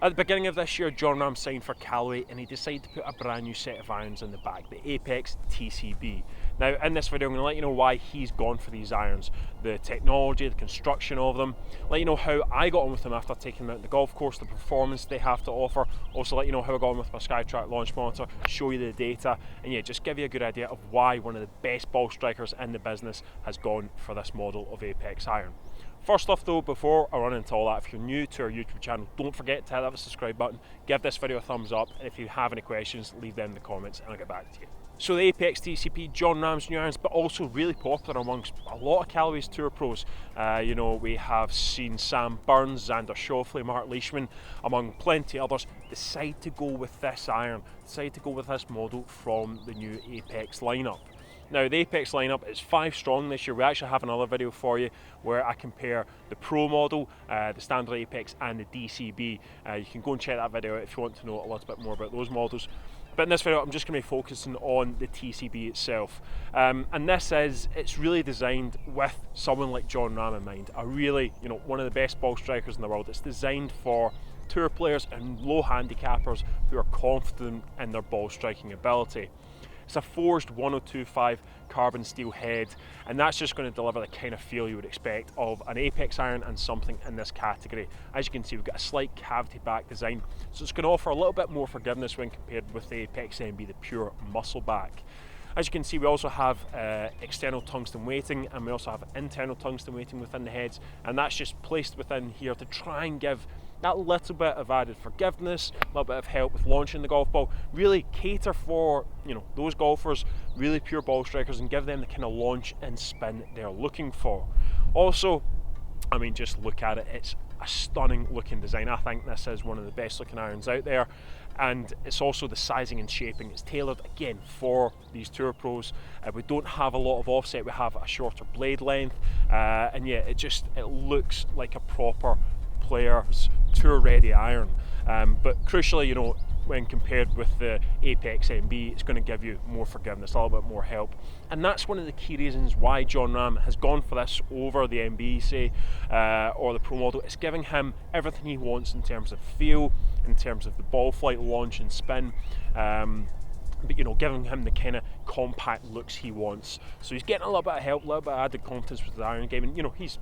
At the beginning of this year, Jon Rahm signed for Callaway and he decided to put a brand new set of irons in the bag, the Apex TCB. Now in this video I'm going to let you know why he's gone for these irons, the technology, the construction of them, let you know how I got on with them after taking them out on the golf course, the performance they have to offer, also let you know how I got on with my SkyTrack launch monitor, show you the data, and yeah, just give you a good idea of why one of the best ball strikers in the business has gone for this model of Apex iron. First off though, before I run into all that, if you're new to our YouTube channel, don't forget to hit that subscribe button, give this video a thumbs up, and if you have any questions, leave them in the comments and I'll get back to you. So the Apex TCB, Jon Rahm's new irons, but also really popular amongst a lot of Callaway's tour pros. You know, we have seen Sam Burns, Xander Schauffele, Marc, Leishman, among plenty others, decide to go with this iron, decide to go with this model from the new Apex lineup. Now the Apex lineup is 5 strong this year. We actually have another video for you where I compare the Pro model, the standard Apex and the DCB. You can go and check that video out if you want to know a little bit more about those models. But in this video I'm just going to be focusing on the TCB itself. And it's really designed with someone like Jon Rahm in mind. A really, you know, one of the best ball strikers in the world. It's designed for tour players and low handicappers who are confident in their ball striking ability. It's a forged 1025 carbon steel head, and that's just going to deliver the kind of feel you would expect of an Apex iron and something in this category. As you can see, we've got a slight cavity back design, so it's going to offer a little bit more forgiveness when compared with the Apex MB, the pure muscle back. As you can see, we also have external tungsten weighting, and we also have internal tungsten weighting within the heads, and that's just placed within here to try and give that little bit of added forgiveness, a little bit of help with launching the golf ball, really cater for, you know, those golfers, really pure ball strikers, and give them the kind of launch and spin they're looking for. Also, I mean, just look at it, it's a stunning looking design. I think this is one of the best looking irons out there, and it's also the sizing and shaping. It's tailored again for these tour pros. We don't have a lot of offset, we have a shorter blade length, and yeah, it looks like a proper player's tour ready iron. But crucially, you know, when compared with the Apex MB, it's going to give you more forgiveness, a little bit more help, and that's one of the key reasons why Jon Rahm has gone for this over the MB, say, or the Pro model. It's giving him everything he wants in terms of feel, in terms of the ball flight, launch and spin, but you know, giving him the kind of compact looks he wants. So he's getting a little bit of help, a little bit of added confidence with the iron game, and you know, he's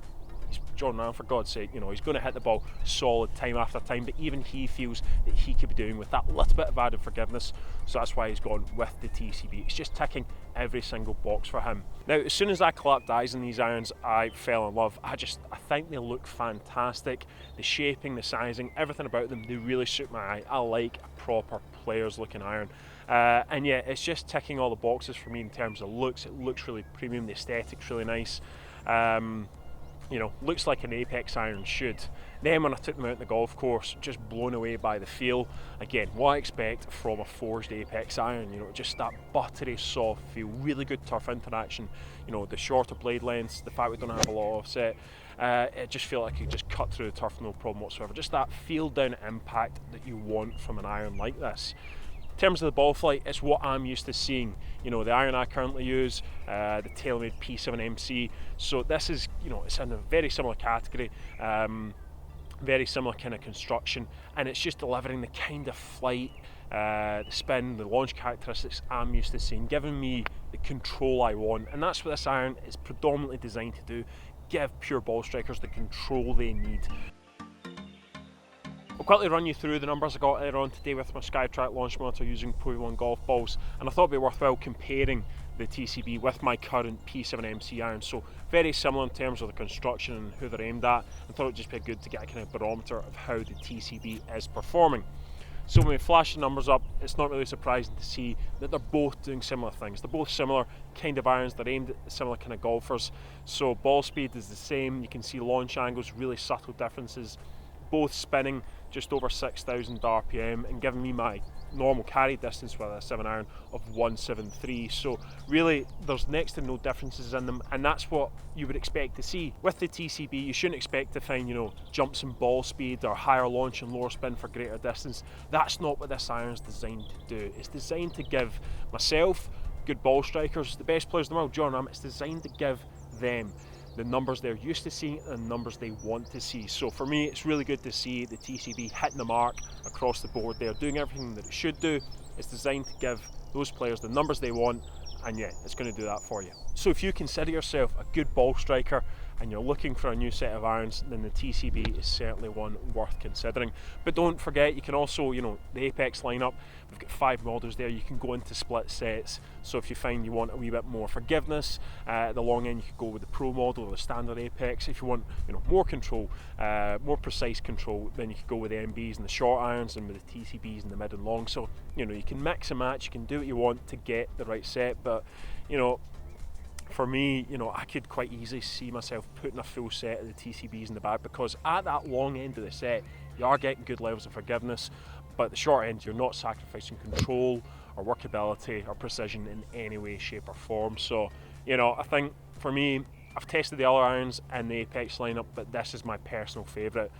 Jon Rahm, for God's sake, you know, he's going to hit the ball solid time after time, but even he feels that he could be doing with that little bit of added forgiveness, so that's why he's gone with the TCB. It's just ticking every single box for him. Now, as soon as I clapped eyes on these irons, I fell in love. I think they look fantastic. The shaping, the sizing, everything about them, they really suit my eye. I like a proper player's looking iron. And yeah, it's just ticking all the boxes for me in terms of looks. It looks really premium, the aesthetic's really nice. You know, looks like an Apex iron should. Then when I took them out on the golf course, just blown away by the feel. Again, what I expect from a forged Apex iron, you know, just that buttery soft feel, really good turf interaction, you know, the shorter blade lengths, the fact we don't have a lot of offset, it just feel like you just cut through the turf no problem whatsoever. Just that feel down impact that you want from an iron like this. In terms of the ball flight, it's what I'm used to seeing. You know, the iron I currently use, the TaylorMade P7MC. So this is, you know, it's in a very similar category, very similar kind of construction, and it's just delivering the kind of flight, the spin, the launch characteristics I'm used to seeing, giving me the control I want, and that's what this iron is predominantly designed to do, give pure ball strikers the control they need. I'll quickly run you through the numbers I got earlier on today with my SkyTrack launch monitor using Pro V1 golf balls, and I thought it'd be worthwhile comparing the TCB with my current P7MC iron. So very similar in terms of the construction and who they're aimed at. I thought it'd just be good to get a kind of barometer of how the TCB is performing. So when we flash the numbers up, it's not really surprising to see that they're both doing similar things. They're both similar kind of irons, they're aimed at similar kind of golfers. So ball speed is the same, you can see launch angles, really subtle differences. Both spinning just over 6,000 RPM and giving me my normal carry distance with a 7 iron of 173. So really there's next to no differences in them, and that's what you would expect to see. With the TCB, you shouldn't expect to find, you know, jumps in ball speed or higher launch and lower spin for greater distance. That's not what this iron is designed to do. It's designed to give myself, good ball strikers, the best players in the world, Jon Rahm, it's designed to give them the numbers they're used to seeing and the numbers they want to see. So for me, it's really good to see the TCB hitting the mark across the board. They're doing everything that it should do. It's designed to give those players the numbers they want, and yeah, it's going to do that for you. So if you consider yourself a good ball striker and you're looking for a new set of irons, then the TCB is certainly one worth considering. But don't forget, you can also, the Apex lineup, we've got 5 models there. You can go into split sets. So if you find you want a wee bit more forgiveness at the long end, you could go with the Pro model or the standard Apex. If you want, more control, more precise control, then you could go with the MBs and the short irons, and with the TCBs in the mid and long. So you can mix and match. You can do what you want to get the right set, but for me, I could quite easily see myself putting a full set of the TCBs in the bag, because at that long end of the set, you are getting good levels of forgiveness, but at the short end, you're not sacrificing control or workability or precision in any way, shape or form. So, I think for me, I've tested the other irons and the Apex lineup, but this is my personal favourite.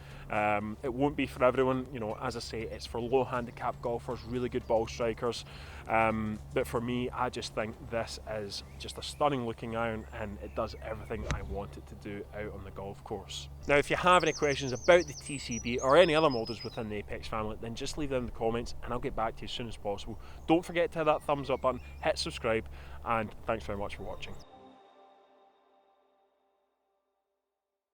It won't be for everyone, as I say, it's for low handicap golfers, really good ball strikers. But for me, I just think this is just a stunning looking iron, and it does everything I want it to do out on the golf course. Now, if you have any questions about the TCB or any other models within the Apex family, then just leave them in the comments and I'll get back to you as soon as possible. Don't forget to hit that thumbs up button, hit subscribe, and thanks very much for watching.